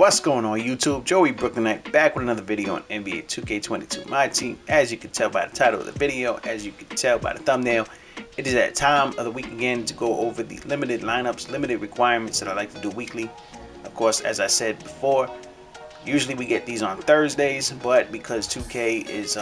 What's going on YouTube? Joey Brooklynite back with another video on NBA 2K22 My Team. As you can tell by the title of the video, as you can tell by the thumbnail, it is that time of the week again to go over the limited lineups, limited requirements that I like to do weekly. Of course, as I said before, usually we get these on Thursdays, but because 2K is,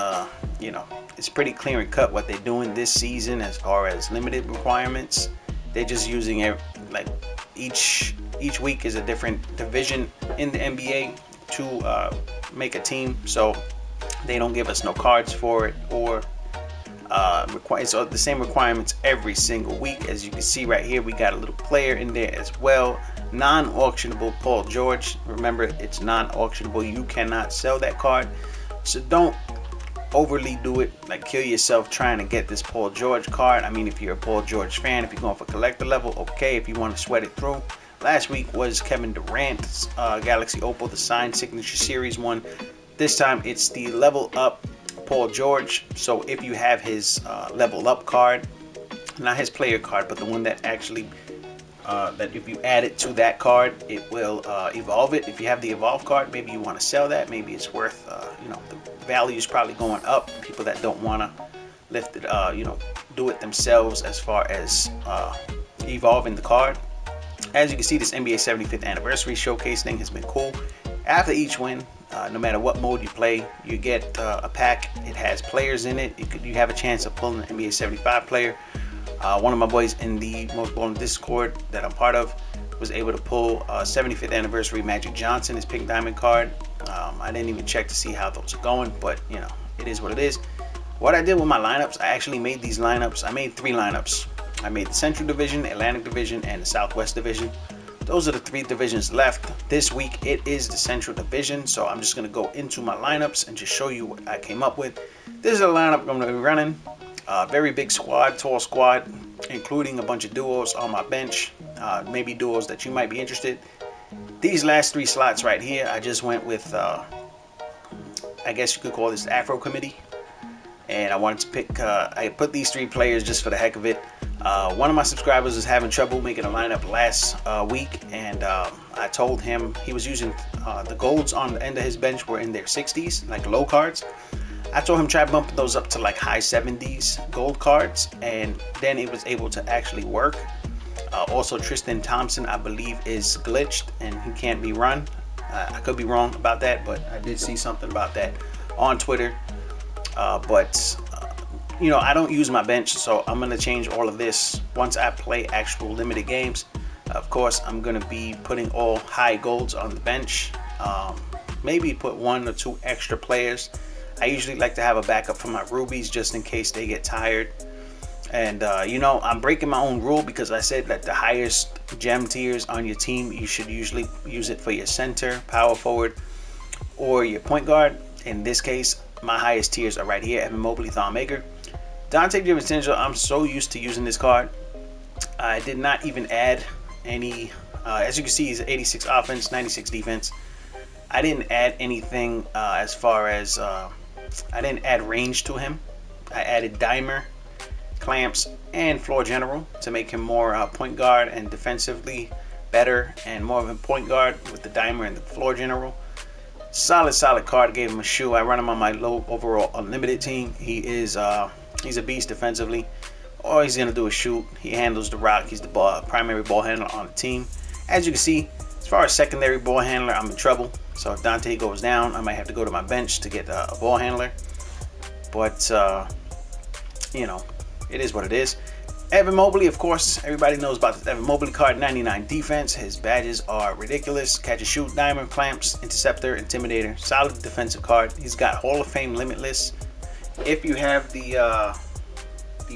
it's pretty clear and cut what they're doing this season as far as limited requirements. They're just using it like each week is a different division in the NBA to make a team, so they don't give us no cards for it or so the same requirements every single week. As you can see right here, we got a little player in there as well, non-auctionable Paul George. Remember, it's non-auctionable. You cannot sell that card, so don't overly do it, like kill yourself trying to get this Paul George card. I mean, if you're a Paul George fan, if you're going for collector level, okay. If you want to sweat it through, last week was Kevin Durant's Galaxy Opal, the signed signature series one. This time it's the level up Paul George. So if you have his level up card, not his player card, but the one that actually that if you add it to that card, it will evolve it. If you have the evolve card, maybe you want to sell that. Maybe it's worth the value is probably going up. People that don't want to lift it, do it themselves as far as evolving the card. As you can see, this NBA 75th anniversary showcase thing has been cool. After each win, no matter what mode you play, you get a pack. It has players in it. You have a chance of pulling an NBA 75 player. One of my boys in the Most Ballin' Discord that I'm part of was able to pull 75th anniversary Magic Johnson, his pink diamond card. I didn't even check to see how those are going, but it is what it is. What I did with my lineups, I actually made these lineups. I made 3 lineups. I made the Central Division, Atlantic Division, and the Southwest Division. Those are the 3 divisions left. This week it is the Central Division, so I'm just going to go into my lineups and just show you what I came up with. This is a lineup I'm going to be running. Very big squad, tall squad, including a bunch of duos on my bench, maybe duos that you might be interested. These last 3 slots right here, I just went with, I guess you could call this the Afro Committee. And I wanted to pick, I put these 3 players just for the heck of it. One of my subscribers was having trouble making a lineup last week, and I told him he was using the golds on the end of his bench were in their 60s, like low cards. I told him try bumping those up to like high 70s gold cards, and then it was able to actually work. Also, Tristan Thompson, I believe, is glitched and he can't be run. I could be wrong about that, but I did see something about that on Twitter. I don't use my bench, so I'm going to change all of this once I play actual limited games. Of course, I'm going to be putting all high golds on the bench. Maybe put 1 or 2 extra players. I usually like to have a backup for my rubies just in case they get tired. And, I'm breaking my own rule because I said that the highest gem tiers on your team, you should usually use it for your center, power forward, or your point guard. In this case, my highest tiers are right here: Evan Mobley, Thon Maker. Dante DiVincenzo, I'm so used to using this card. I did not even add any, as you can see, he's 86 offense, 96 defense. I didn't add anything as far as, I didn't add range to him. I added dimer, clamps, and floor general to make him more point guard and defensively better, and more of a point guard with the dimer and the floor general. Solid card. Gave him a shoe. I run him on my low overall unlimited team. He is he's a beast defensively. All he's gonna do is shoot. He handles the rock. He's the primary ball handler on the team. As you can see, as far as secondary ball handler, I'm in trouble. So if Dante goes down, I might have to go to my bench to get a ball handler. But it is what it is. Evan Mobley, of course, everybody knows about this Evan Mobley card. 99 defense. His badges are ridiculous. Catch and shoot, diamond, clamps, interceptor, intimidator. Solid defensive card. He's got Hall of Fame limitless. If you have the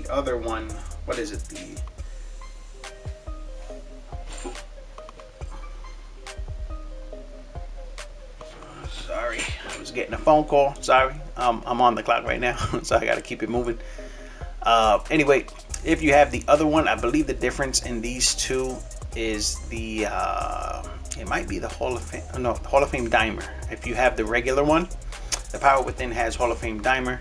other one, what is it? Sorry, I was getting a phone call. Sorry, I'm on the clock right now, so I got to keep it moving. Anyway, if you have the other one, I believe the difference in these 2 is the it might be the Hall of Fame. No, the Hall of Fame dimer. If you have the regular one, the Power Within has Hall of Fame dimer.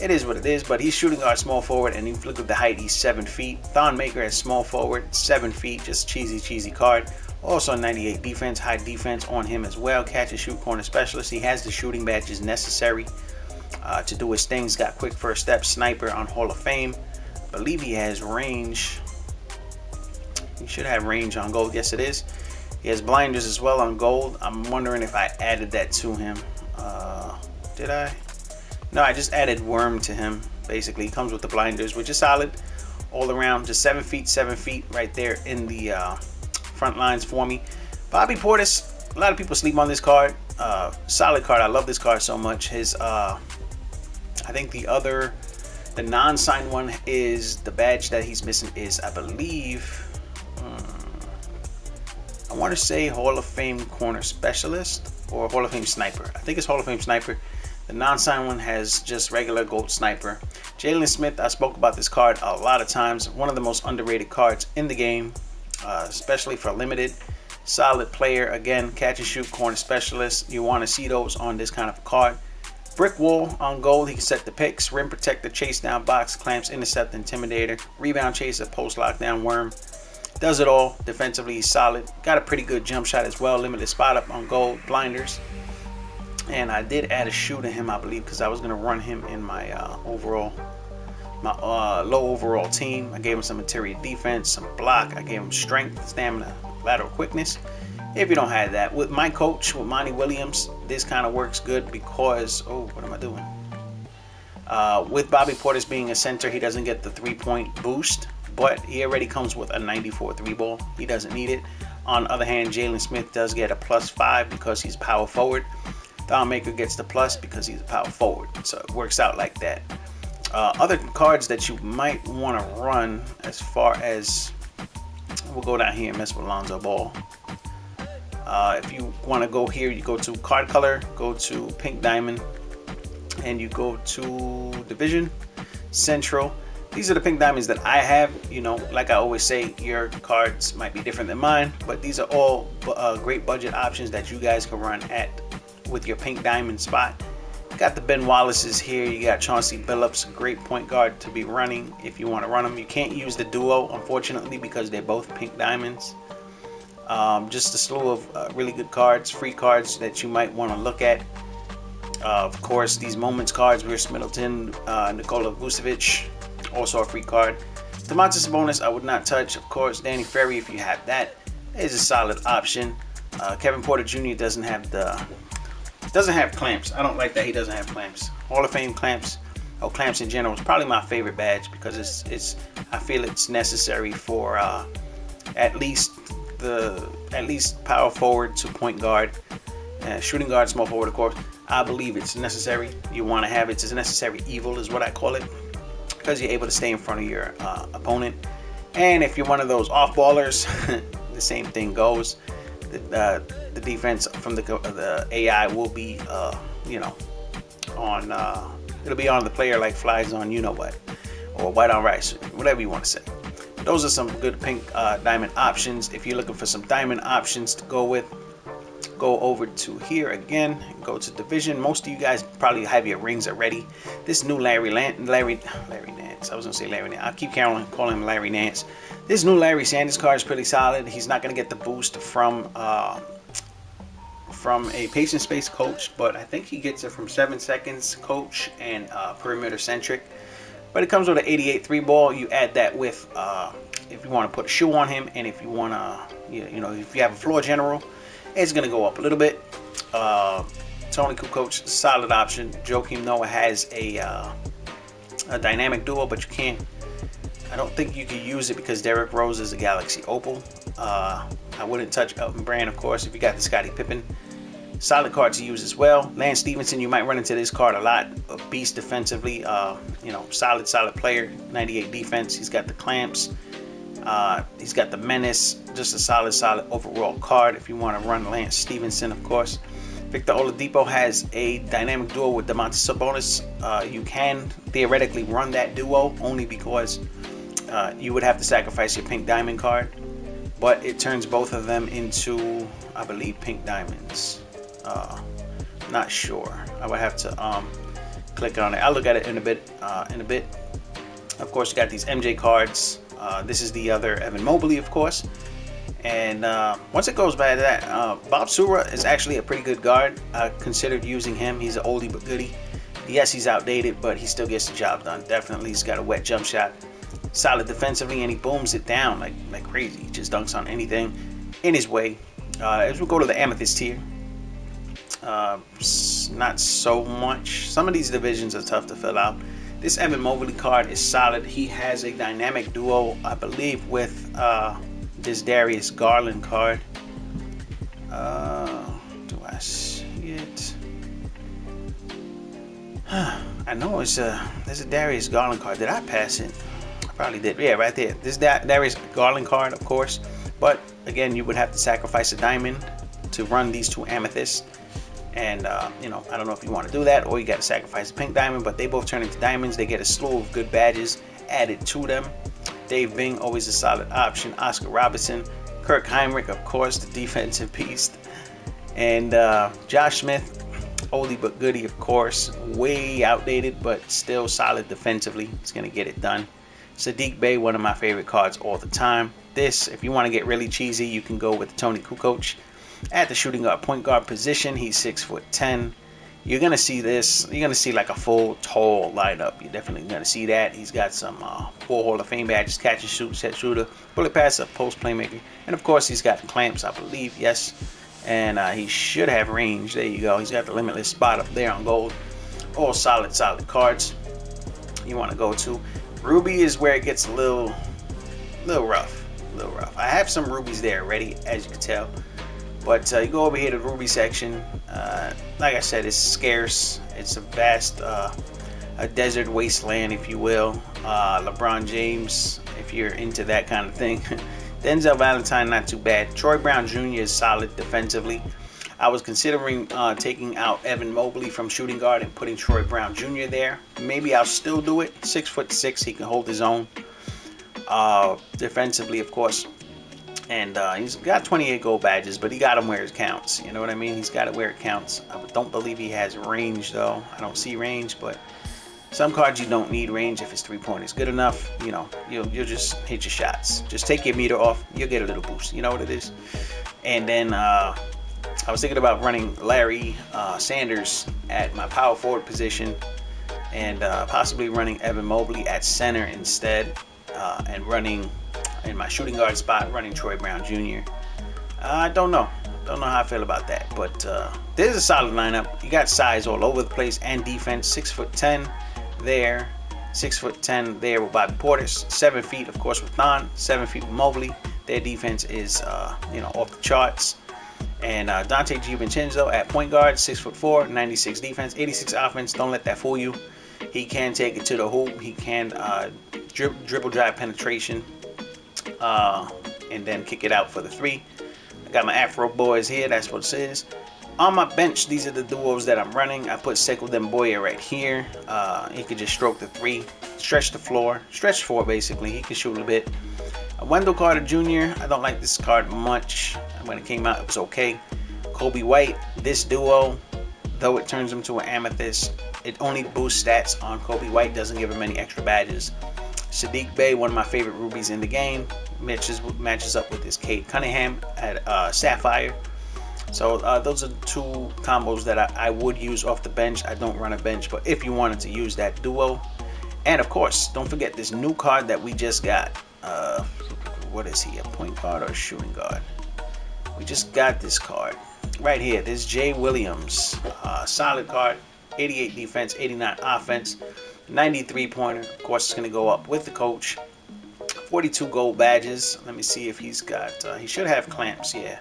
It is what it is, but he's shooting guard, small forward, and if you look at the height, he's 7 feet. Thon Maker as small forward, 7 feet, just cheesy card. Also 98 defense, high defense on him as well. Catch and shoot corner specialist. He has the shooting badges necessary to do his things. Got quick first step, sniper on Hall of Fame. I believe he has range. He should have range on gold. Yes, it is. He has blinders as well on gold. I'm wondering if I added that to him. Did I? No, I just added worm to him. Basically, he comes with the blinders, which is solid all around. Just 7 feet right there in the front lines for me. Bobby Portis, a lot of people sleep on this card. Solid card. I love this card so much. His I think the non-signed one is the badge that he's missing is, I believe, I want to say Hall of Fame corner specialist or Hall of Fame sniper. I think it's Hall of Fame sniper. The non-signed one has just regular gold sniper. Jalen Smith, I spoke about this card a lot of times. One of the most underrated cards in the game, especially for limited. Solid player. Again, catch and shoot corner specialist. You want to see those on this kind of card. Brick wall on gold. He can set the picks. Rim protector, chase down, box clamps, intercept, intimidator, rebound chaser, post lockdown, worm. Does it all. Defensively, he's solid. Got a pretty good jump shot as well. Limited spot up on gold, blinders. And I did add a shoe to him, I believe, because I was going to run him in my low overall team. I gave him some interior defense, some block. I gave him strength, stamina, lateral quickness. If you don't have that, with my coach, with Monty Williams, this kind of works good because, oh, what am I doing? With Bobby Portis being a center, he doesn't get the 3-point boost, but he already comes with a 94 3-ball. He doesn't need it. On the other hand, Jalen Smith does get a +5 because he's power forward. Thon Maker gets the plus because he's a power forward. So it works out like that. Other cards that you might want to run, as far as, we'll go down here and mess with Lonzo Ball. If you want to go here, you go to card color, go to pink diamond, and you go to division, central. These are the pink diamonds that I have. You know, like I always say, your cards might be different than mine, but these are all great budget options that you guys can run at with your pink diamond spot. You got the Ben Wallace's here. You got Chauncey Billups, great point guard to be running if you want to run them. You can't use the duo, unfortunately, because they're both pink diamonds. Just a slew of really good cards, free cards that you might want to look at. Of course, these moments cards, Chris Middleton, Nikola Vucevic, also a free card. Domantas Sabonis, I would not touch. Of course, Danny Ferry, if you have that, is a solid option. Kevin Porter Jr. doesn't have clamps. I don't like that he doesn't have clamps. Hall of Fame clamps, or clamps in general, is probably my favorite badge because it's I feel it's necessary for at least power forward to point guard, shooting guard, small forward, of course. I believe it's necessary. You want to have it. It's a necessary evil is what I call it, because you're able to stay in front of your opponent. And if you're one of those off ballers, the same thing goes. The defense from the AI will be, on. It'll be on the player like flies on you know what, or white on rice, whatever you want to say. Those are some good pink diamond options. If you're looking for some diamond options to go with, go over to here again. Go to division. Most of you guys probably have your rings already. This new Larry Nance. I was gonna say Larry Nance. I keep calling him Larry Nance. This new Larry Sanders card is pretty solid. He's not gonna get the boost from a patient space coach, but I think he gets it from 7 seconds coach and perimeter centric. But it comes with an 88 3-ball. You add that with if you want to put a shoe on him, and if you want to, if you have a floor general, it's gonna go up a little bit. Tony Kukoc, solid option. Joakim Noah has a dynamic duo, but you can't. I don't think you can use it because Derrick Rose is a Galaxy Opal. I wouldn't touch Elton Brand, of course, if you got the Scottie Pippen. Solid card to use as well. Lance Stevenson, you might run into this card a lot. A beast defensively. Solid player. 98 defense. He's got the clamps. He's got the menace. Just a solid overall card if you want to run Lance Stevenson, of course. Victor Oladipo has a dynamic duo with Domantas Sabonis. You can theoretically run that duo only because you would have to sacrifice your pink diamond card, but it turns both of them into, I believe, pink diamonds. Not sure. I would have to click on it. I'll look at it in a bit. Of course, you got these MJ cards. This is the other Evan Mobley, of course. And once it goes by that, Bob Sura is actually a pretty good guard. I considered using him. He's an oldie but goodie. Yes, he's outdated, but he still gets the job done. Definitely, he's got a wet jump shot. Solid defensively, and he booms it down like crazy. He just dunks on anything in his way. As we go to the Amethyst tier, not so much. Some of these divisions are tough to fill out. This Evan Mobley card is solid. He has a dynamic duo, I believe, with this Darius Garland card. Do I see it? I know there's a Darius Garland card. Did I pass it? I probably did. Yeah, right there. This Darius Garland card, of course. But again, you would have to sacrifice a diamond to run these two amethysts. And you know, I don't know if you want to do that, or you got to sacrifice a pink diamond. But they both turn into diamonds. They get a slew of good badges added to them. Dave Bing, always a solid option. Oscar Robertson, Kirk Heinrich, of course, the defensive beast, and Josh Smith, oldie but goodie, of course, way outdated but still solid defensively. He's gonna get it done. Sadiq Bey, one of my favorite cards all the time. This, if you want to get really cheesy, you can go with Tony Kukoc at the shooting guard, point guard position. He's 6'10". You're gonna see this. You're gonna see like a full tall lineup. You're definitely gonna see that. He's got some 4 Hall of Fame badges: catch and shoot, set shooter, bullet passer, post playmaker, and of course he's got clamps, I believe. Yes, and he should have range. There you go. He's got the limitless spot up there on gold. All solid cards. You want to go to Ruby is where it gets a little rough. I have some rubies there already, as you can tell. But you go over here to the Ruby section. Like I said, it's scarce. It's a vast, a desert wasteland, if you will. LeBron James, if you're into that kind of thing. Denzel Valentine, not too bad. Troy Brown Jr. is solid defensively. I was considering taking out Evan Mobley from shooting guard and putting Troy Brown Jr. there. Maybe I'll still do it. 6'6", he can hold his own. Defensively, of course. And he's got 28 gold badges, but he got them where it counts. You know what I mean? He's got it where it counts. I don't believe he has range, though. I don't see range, but some cards you don't need range. If it's 3-pointers good enough, you know, you'll just hit your shots. Just take your meter off. You'll get a little boost. You know what it is? And then I was thinking about running Larry Sanders at my power forward position, and possibly running Evan Mobley at center instead, and running in my shooting guard spot, running Troy Brown Jr. I don't know how I feel about that, but this is a solid lineup. You got size all over the place and defense. 6'10" there, 6'10" there with Bobby Portis, 7 feet of course with Thon, 7 feet with Mobley. Their defense is you know, off the charts. And Dante DiVincenzo at point guard, 6'4", 96 defense, 86 offense. Don't let that fool you. He can take it to the hoop. He can dribble drive penetration, and then kick it out for the 3. I got my Afro boys here. That's what it is. On my bench, these are the duos that I'm running. I put Sekou Demboya right here. He could just stroke the 3, stretch the floor, stretch 4 basically. He can shoot a bit. Wendell Carter Jr. I don't like this card much. When it came out, it was okay. Kobe White, this duo, though it turns him to an amethyst, it only boosts stats on Kobe White, doesn't give him any extra badges. Sadiq Bey, one of my favorite rubies in the game, matches up with this Cade Cunningham at Sapphire. So those are the 2 combos that I would use off the bench. I don't run a bench, but if you wanted to use that duo. And of course, don't forget this new card that we just got. What is he, a point guard or a shooting guard? We just got this card right here. This Jay Williams, solid card, 88 defense, 89 offense, 93 pointer. Of course, it's going to go up with the coach. 42 gold badges. Let me see if he's got, he should have clamps. Yeah,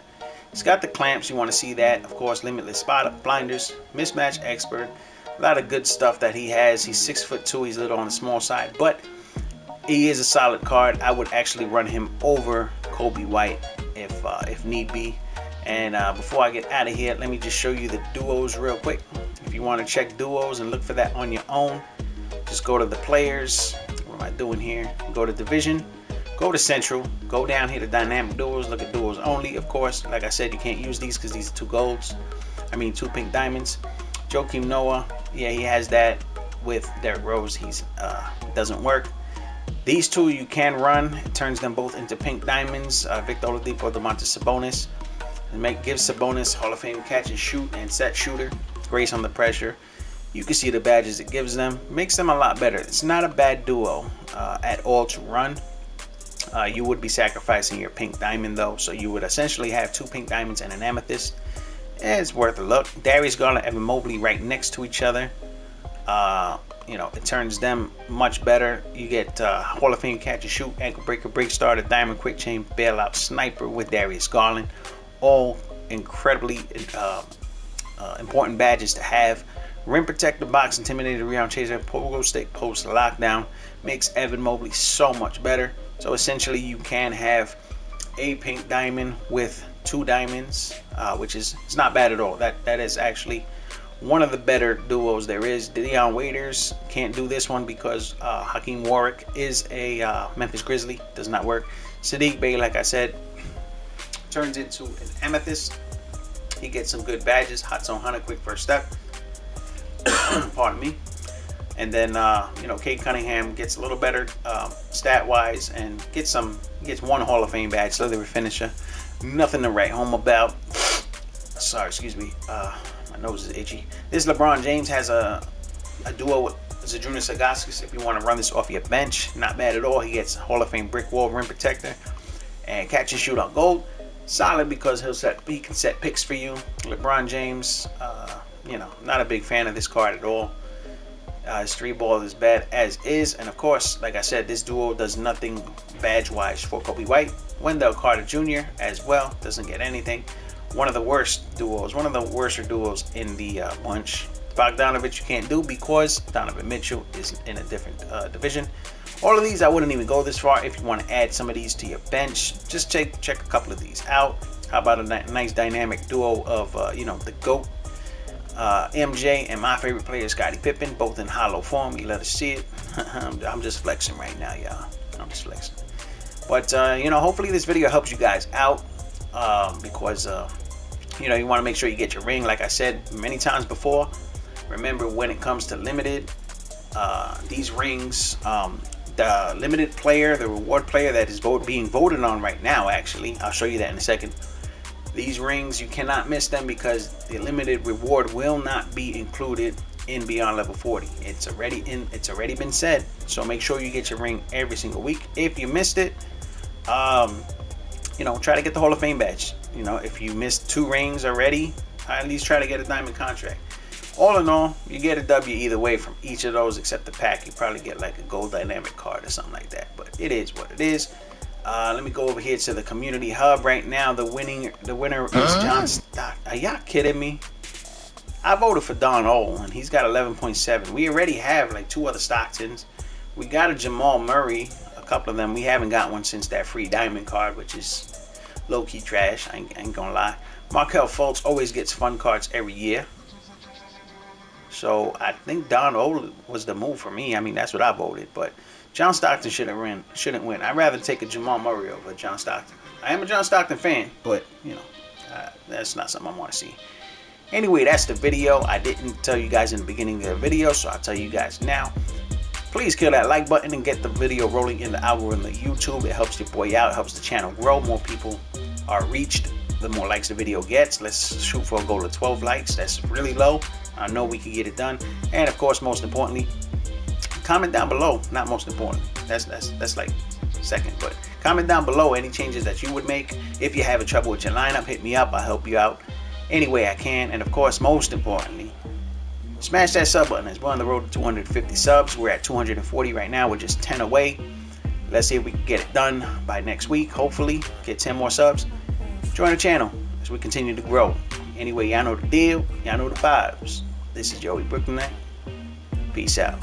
he's got the clamps. You want to see that. Of course, limitless spot, blinders, mismatch expert. A lot of good stuff that he has. He's 6'2". He's a little on the small side, but he is a solid card. I would actually run him over Kobe White if need be. And before I get out of here, let me just show you the duos real quick. If you want to check duos and look for that on your own, just go to the players. What am I doing here? Go to division, go to central, go down here to dynamic duos, look at duos only. Of course, like I said, you can't use these because these are 2 golds. I mean 2 pink diamonds. Joakim Noah, yeah, he has that with Derrick Rose. He's doesn't work. These two you can run. It turns them both into pink diamonds. Victor Oladipo, Domantas Sabonis. Gives Sabonis Hall of Fame catch and shoot and set shooter. Grace on the pressure. You can see the badges it gives them. Makes them a lot better. It's not a bad duo at all to run. You would be sacrificing your pink diamond though, so you would essentially have 2 pink diamonds and an amethyst. It's worth a look. Darius Garland, Evan Mobley right next to each other. You know, it turns them much better. You get Hall of Fame catch and shoot, ankle breaker, break starter, diamond quick chain, bailout sniper with Darius Garland. All incredibly important badges to have. Rim protector, box intimidator, rebound chaser, pogo stick, post lockdown makes Evan Mobley so much better. So essentially, you can have a pink diamond with 2 diamonds, which is it's not bad at all. That is actually one of the better duos there is. Dion Waiters can't do this one because Hakeem Warwick is a Memphis Grizzly. Does not work. Sadiq Bey, like I said, turns into an amethyst. He gets some good badges. Hot Zone Hunter, quick first step. Pardon me. And then you know, Cade Cunningham gets a little better stat wise and gets 1 Hall of Fame badge. Slither finisher. Nothing to write home about. Sorry, excuse me. My nose is itchy. This LeBron James has a duo with Zydrunas Ilgauskas. If you want to run this off your bench, not bad at all. He gets Hall of Fame brick wall rim protector and catch and shoot on gold. Solid because he can set picks for you. LeBron James, you know, not a big fan of this card at all. His 3-ball is bad as is, and of course, like I said, this duo does nothing badge-wise for Kobe White. Wendell Carter Jr. as well doesn't get anything. One of the worst duos, one of the worser duos in the bunch. Bogdanovich you can't do because Donovan Mitchell is in a different division. All of these I wouldn't even go this far. If you want to add some of these to your bench, just check a couple of these out. How about a nice dynamic duo of you know, the GOAT, MJ, and my favorite player Scottie Pippen, both in hollow form. You let us see it. I'm just flexing right now, y'all. I'm just flexing. But you know, hopefully this video helps you guys out because you know, you want to make sure you get your ring. Like I said many times before, remember when it comes to limited, these rings, the limited player, the reward player that is being voted on right now, actually, I'll show you that in a second. These rings, you cannot miss them because the limited reward will not be included in Beyond Level 40. It's already been said. So make sure you get your ring every single week. If you missed it, you know, try to get the Hall of Fame badge. You know, if you missed 2 rings already, at least try to get a diamond contract. All in all, you get a W either way from each of those, except the pack. You probably get like a gold dynamic card or something like that. But it is what it is. Let me go over here to the community hub right now. The winner is John Stock. Are y'all kidding me? I voted for Don O, and he's got 11.7. We already have like 2 other Stocktons. We got a Jamal Murray, a couple of them. We haven't got one since that free diamond card, which is low-key trash. I ain't gonna lie. Markelle Fultz always gets fun cards every year. So I think Don O was the move for me. I mean, that's what I voted. But John Stockton shouldn't win. I'd rather take a Jamal Murray over John Stockton. I am a John Stockton fan, but you know, that's not something I want to see. Anyway, that's the video. I didn't tell you guys in the beginning of the video, so I'll tell you guys now. Please kill that like button and get the video rolling in the algorithm of YouTube. It helps your boy out, helps the channel grow. More people are reached, the more likes the video gets. Let's shoot for a goal of 12 likes. That's really low. I know we can get it done. And of course, most importantly, comment down below. Not most important. That's like second, but comment down below any changes that you would make. If you're having trouble with your lineup, hit me up. I'll help you out any way I can. And of course, most importantly, smash that sub button. As we're on the road to 250 subs. We're at 240 right now. We're just 10 away. Let's see if we can get it done by next week. Hopefully, get 10 more subs. Join the channel as we continue to grow. Anyway, y'all know the deal. Y'all know the vibes. This is Joey Brooklynite. Peace out.